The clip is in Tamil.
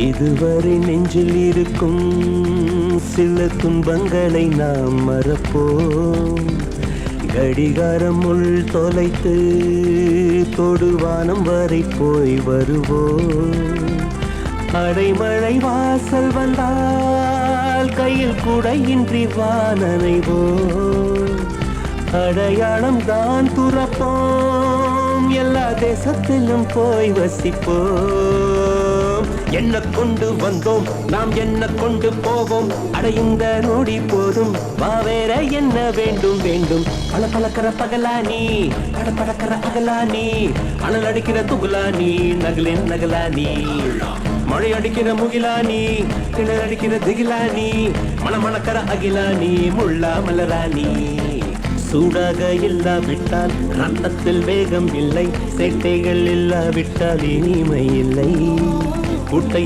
இதுவரை நெஞ்சில் இருக்கும் சில துன்பங்களை நாம் மறப்போம். கடிகாரம் உள் தொலைத்து தொடுவானம் வரை போய் வருவோம். அடைமழை வாசல் வந்தால் கையில் குடையின்றி வானனைவோம். அடையாளம் தான் துறப்போம், எல்லா தேசத்திலும் போய் வசிப்போம். என்ன கொண்டு வந்தோம் நாம் என்ன கொண்டு போவோம், அடையுந்த நோடி போதும் வா வேற என்ன வேண்டும் வேண்டும். பல பழக்கிற பகலானி படப்படக்கிற அகலானி, அனல் அடிக்கிற துகுலானி நகலின் நகலானி, மழை அடிக்கிற முகிலானி கிணறு அடிக்கிற திகிலானி, மணமணக்கிற அகிலானி முள்ளா மலராணி. சூடாக இல்லாவிட்டால் ரத்தத்தில் வேகம் இல்லை, சேட்டைகள் இல்லாவிட்டால் இனிமை இல்லை. குட்டை